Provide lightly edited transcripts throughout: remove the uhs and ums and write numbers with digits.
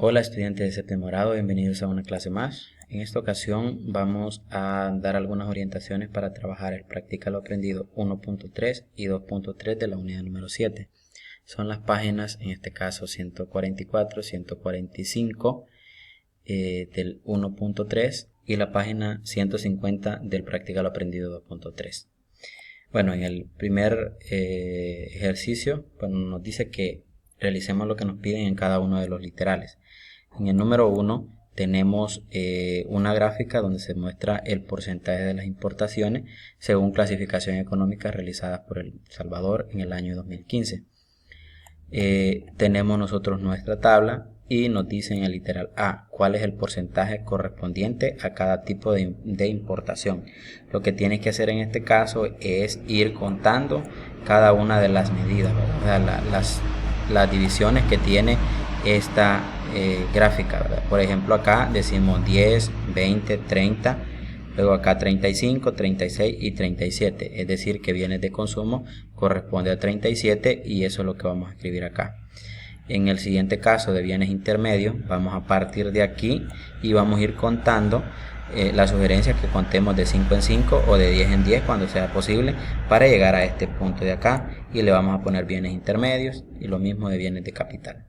Hola estudiantes de séptimo grado, bienvenidos a una clase más. En esta ocasión vamos a dar algunas orientaciones para trabajar el Practica lo aprendido 1.3 y 2.3 de la unidad número 7. Son las páginas, en este caso 144, 145 del 1.3 y la página 150 del Practica lo aprendido 2.3. Bueno, en el primer ejercicio nos dice que realicemos lo que nos piden en cada uno de los literales. En el número 1 tenemos una gráfica donde se muestra el porcentaje de las importaciones según clasificación económica realizada por El Salvador en el año 2015. Tenemos nosotros nuestra tabla y nos dice en el literal A cuál es el porcentaje correspondiente a cada tipo de importación. Lo que tienes que hacer en este caso es ir contando cada una de las medidas, ¿verdad? Las divisiones que tiene esta gráfica, ¿verdad? Por ejemplo, acá decimos 10, 20, 30, luego acá 35, 36 y 37, es decir que bienes de consumo corresponde a 37 y eso es lo que vamos a escribir acá. En el siguiente caso de bienes intermedios, vamos a partir de aquí y vamos a ir contando. La sugerencia es que contemos de 5 en 5 o de 10 en 10 cuando sea posible para llegar a este punto de acá, y le vamos a poner bienes intermedios y lo mismo de bienes de capital.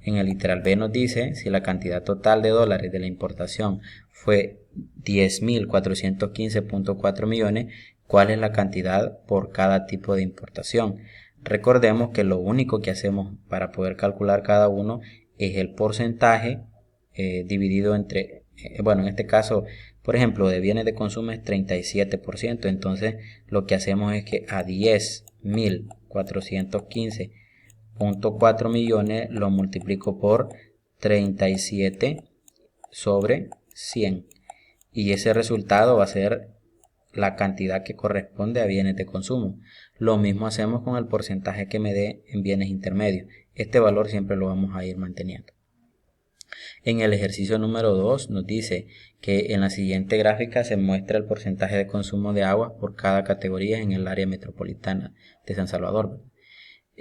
En el literal B nos dice si la cantidad total de dólares de la importación fue 10.415.4 millones, ¿cuál es la cantidad por cada tipo de importación? Recordemos que lo único que hacemos para poder calcular cada uno es el porcentaje dividido entre, bueno, en este caso, por ejemplo, de bienes de consumo es 37%, entonces lo que hacemos es que a 10.415.4 millones lo multiplico por 37 sobre 100 y ese resultado va a ser la cantidad que corresponde a bienes de consumo. Lo mismo hacemos con el porcentaje que me dé en bienes intermedios. Este valor siempre lo vamos a ir manteniendo. En el ejercicio número 2 nos dice que en la siguiente gráfica se muestra el porcentaje de consumo de agua por cada categoría en el área metropolitana de San Salvador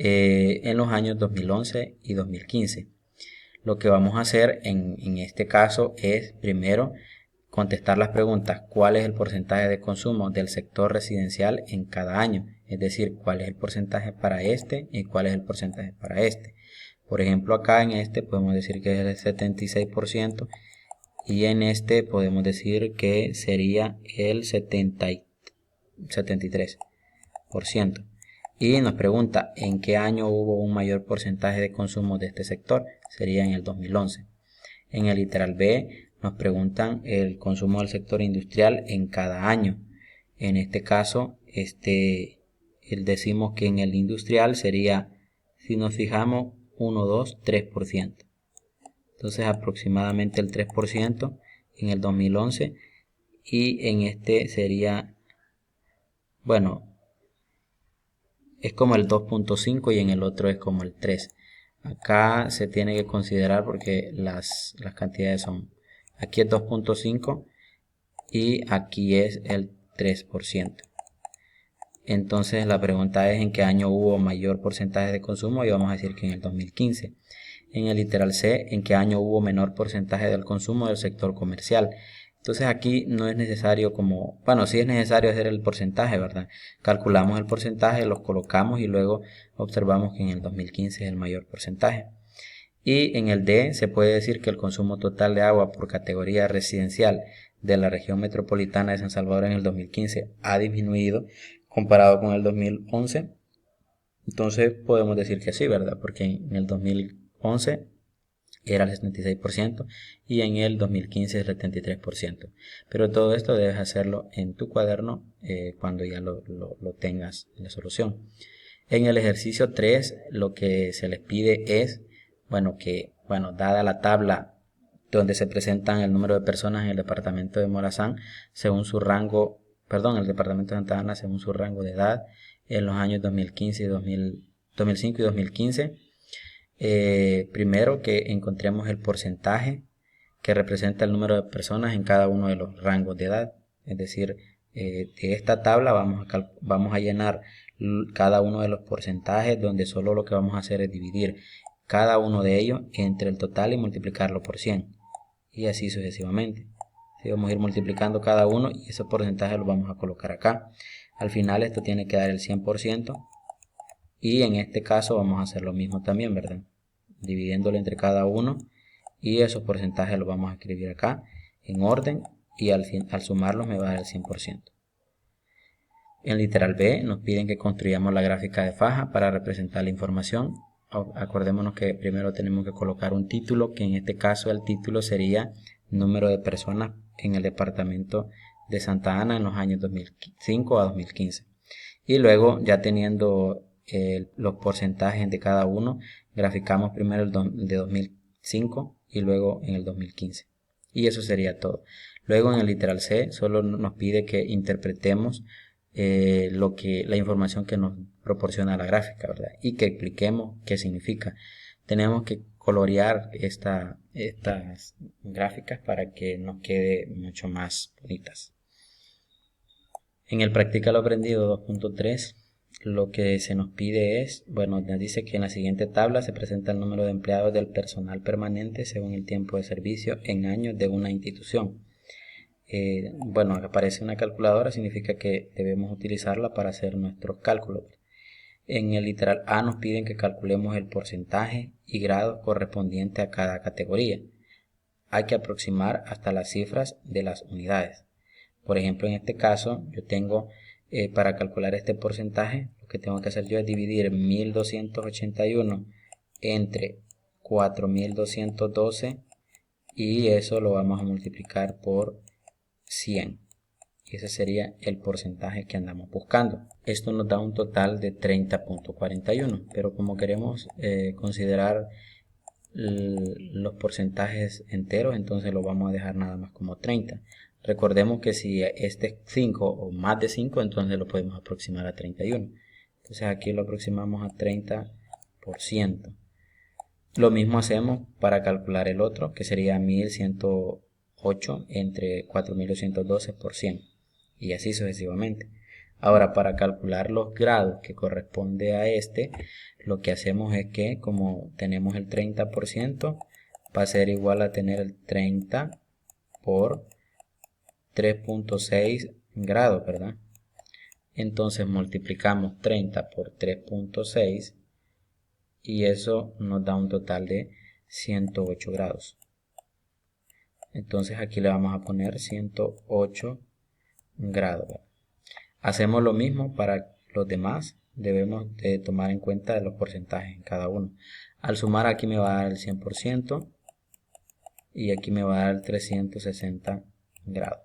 en los años 2011 y 2015. Lo que vamos a hacer en este caso es primero contestar las preguntas: ¿cuál es el porcentaje de consumo del sector residencial en cada año? Es decir, ¿cuál es el porcentaje para este y cuál es el porcentaje para este? Por ejemplo, acá en este podemos decir que es el 76% y en este podemos decir que sería el 73%. Y nos pregunta en qué año hubo un mayor porcentaje de consumo de este sector. Sería en el 2011. En el literal B nos preguntan el consumo del sector industrial en cada año. En este caso, decimos que en el industrial sería, si nos fijamos, 1, 2, 3%. Entonces aproximadamente el 3% en el 2011 y en este sería, bueno, es como el 2.5 y en el otro es como el 3. Acá se tiene que considerar porque las cantidades son, aquí es 2.5 y aquí es el 3%. Entonces la pregunta es en qué año hubo mayor porcentaje de consumo y vamos a decir que en el 2015. En el literal C, en qué año hubo menor porcentaje del consumo del sector comercial. Entonces aquí no es necesario sí es necesario hacer el porcentaje, ¿verdad? Calculamos el porcentaje, los colocamos y luego observamos que en el 2015 es el mayor porcentaje. Y en el D se puede decir que el consumo total de agua por categoría residencial de la región metropolitana de San Salvador en el 2015 ha disminuido comparado con el 2011. Entonces podemos decir que sí, ¿verdad? Porque en el 2011 era el 76% y en el 2015 el 73%. Pero todo esto debes hacerlo en tu cuaderno cuando ya lo tengas en la solución. En el ejercicio 3 lo que se les pide es, dada la tabla donde se presentan el número de personas en el departamento de Morazán según su rango, el departamento de Santa Ana según su rango de edad en los años 2015 y 2005 y 2015. Primero que encontremos el porcentaje que representa el número de personas en cada uno de los rangos de edad. Es decir, de esta tabla vamos a llenar cada uno de los porcentajes donde solo lo que vamos a hacer es dividir cada uno de ellos entre el total y multiplicarlo por 100. Y así sucesivamente. Así vamos a ir multiplicando cada uno y ese porcentaje lo vamos a colocar acá. Al final esto tiene que dar el 100%. Y en este caso vamos a hacer lo mismo también, ¿verdad? Dividiéndolo entre cada uno. Y esos porcentajes los vamos a escribir acá en orden. Y al sumarlos me va a dar el 100%. En literal B nos piden que construyamos la gráfica de faja para representar la información. Acordémonos que primero tenemos que colocar un título, que en este caso el título sería número de personas en el departamento de Santa Ana en los años 2005 a 2015. Y luego, ya teniendo los porcentajes de cada uno, graficamos primero el de 2005 y luego en el 2015. Y eso sería todo. Luego en el literal C solo nos pide que interpretemos la información que nos proporciona la gráfica, ¿verdad? Y que expliquemos qué significa. Tenemos que colorear estas gráficas para que nos quede mucho más bonitas. En el Practica lo Aprendido 2.3 lo que se nos pide es, bueno, nos dice que en la siguiente tabla se presenta el número de empleados del personal permanente según el tiempo de servicio en años de una institución. Bueno, aparece una calculadora, significa que debemos utilizarla para hacer nuestros cálculos. En el literal A nos piden que calculemos el porcentaje y grados correspondiente a cada categoría. Hay que aproximar hasta las cifras de las unidades. Por ejemplo, en este caso yo tengo para calcular este porcentaje, lo que tengo que hacer yo es dividir 1281 entre 4212 y eso lo vamos a multiplicar por 100. Y ese sería el porcentaje que andamos buscando. Esto nos da un total de 30.41, pero como queremos considerar los porcentajes enteros, entonces lo vamos a dejar nada más como 30. Recordemos que si este es 5 o más de 5, entonces lo podemos aproximar a 31. Entonces aquí lo aproximamos a 30%. Lo mismo hacemos para calcular el otro, que sería 1108 entre 4212 por 100. Y así sucesivamente. Ahora, para calcular los grados que corresponde a este, lo que hacemos es que, como tenemos el 30%, va a ser igual a tener el 30 por 3.6 grados, ¿verdad? Entonces multiplicamos 30 por 3.6 y eso nos da un total de 108 grados. Entonces aquí le vamos a poner 108 grados. Hacemos lo mismo para los demás. Debemos de tomar en cuenta los porcentajes en cada uno. Al sumar aquí me va a dar el 100% y aquí me va a dar el 360 grados.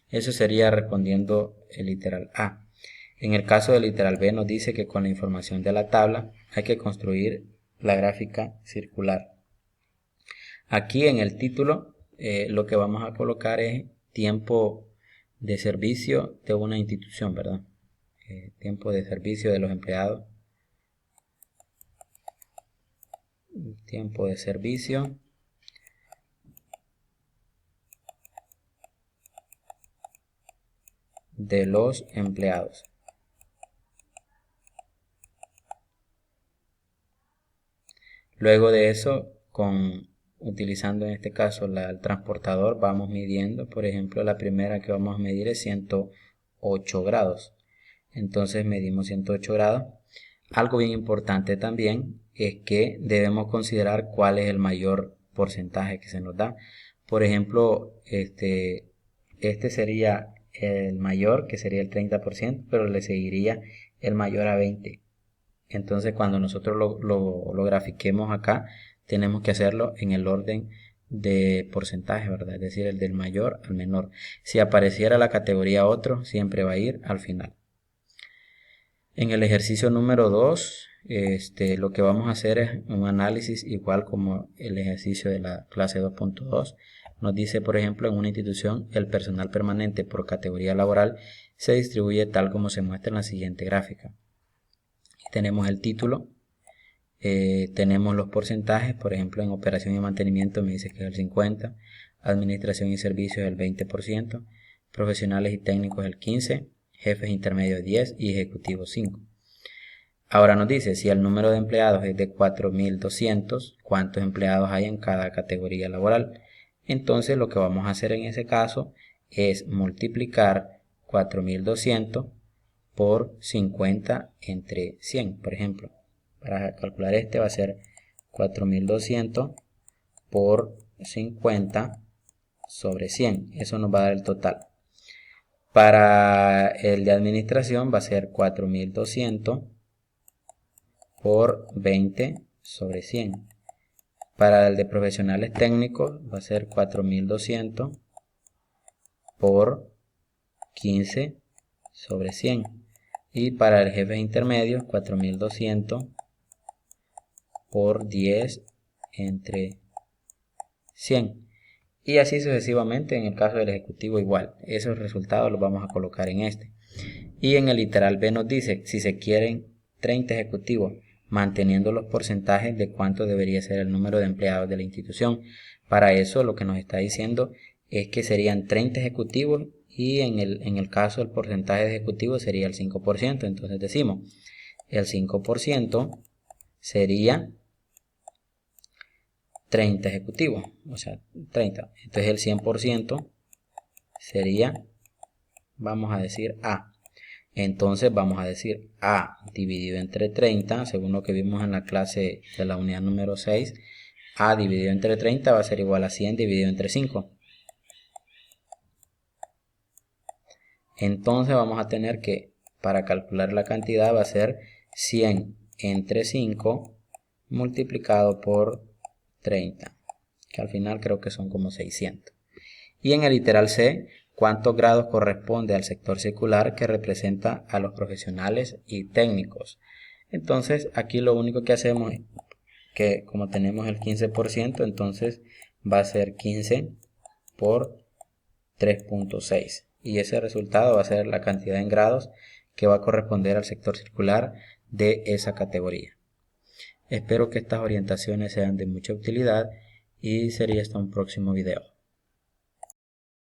Eso sería respondiendo el literal A. En el caso del literal B nos dice que con la información de la tabla hay que construir la gráfica circular. Aquí en el título lo que vamos a colocar es tiempo de servicio de una institución, ¿verdad? Tiempo de servicio de los empleados. Tiempo de servicio de los empleados. Luego de eso, utilizando en este caso el transportador, vamos midiendo. Por ejemplo, la primera que vamos a medir es 108 grados. Entonces medimos 108 grados. Algo bien importante también es que debemos considerar cuál es el mayor porcentaje que se nos da. Por ejemplo, este sería el mayor, que sería el 30%, pero le seguiría el mayor a 20%. Entonces cuando nosotros lo grafiquemos acá, tenemos que hacerlo en el orden de porcentaje, ¿verdad? Es decir, el del mayor al menor. Si apareciera la categoría otro, siempre va a ir al final. En el ejercicio número 2, lo que vamos a hacer es un análisis igual como el ejercicio de la clase 2.2. Nos dice, por ejemplo, en una institución el personal permanente por categoría laboral se distribuye tal como se muestra en la siguiente gráfica. Tenemos el título, tenemos los porcentajes, por ejemplo en operación y mantenimiento me dice que es el 50%, administración y servicios el 20%, profesionales y técnicos el 15%, jefes intermedios 10% y ejecutivos 5%. Ahora nos dice, si el número de empleados es de 4.200, ¿cuántos empleados hay en cada categoría laboral? Entonces lo que vamos a hacer en ese caso es multiplicar 4.200 por 50 entre 100, por ejemplo. Para calcular este va a ser 4.200 por 50 sobre 100. Eso nos va a dar el total. Para el de administración va a ser 4.200 por 20 sobre 100. Para el de profesionales técnicos va a ser 4.200 por 15 sobre 100. Y para el jefe intermedio 4.200 por 10 entre 100. Y así sucesivamente. En el caso del ejecutivo igual. Esos resultados los vamos a colocar en este. Y en el literal B nos dice, si se quieren 30 ejecutivos, manteniendo los porcentajes de cuánto debería ser el número de empleados de la institución. Para eso lo que nos está diciendo es que serían 30 ejecutivos y en el caso el porcentaje de ejecutivos sería el 5%. Entonces decimos, el 5% sería 30 ejecutivos, o sea, 30. Entonces el 100% sería, vamos a decir A. Entonces vamos a decir A dividido entre 30, según lo que vimos en la clase de la unidad número 6, A dividido entre 30 va a ser igual a 100 dividido entre 5. Entonces vamos a tener que, para calcular la cantidad, va a ser 100 entre 5 multiplicado por 30, que al final creo que son como 600. Y en el literal C, ¿cuántos grados corresponde al sector circular que representa a los profesionales y técnicos? Entonces aquí lo único que hacemos es que, como tenemos el 15%, entonces va a ser 15 por 3.6. Y ese resultado va a ser la cantidad en grados que va a corresponder al sector circular de esa categoría. Espero que estas orientaciones sean de mucha utilidad y sería hasta un próximo video.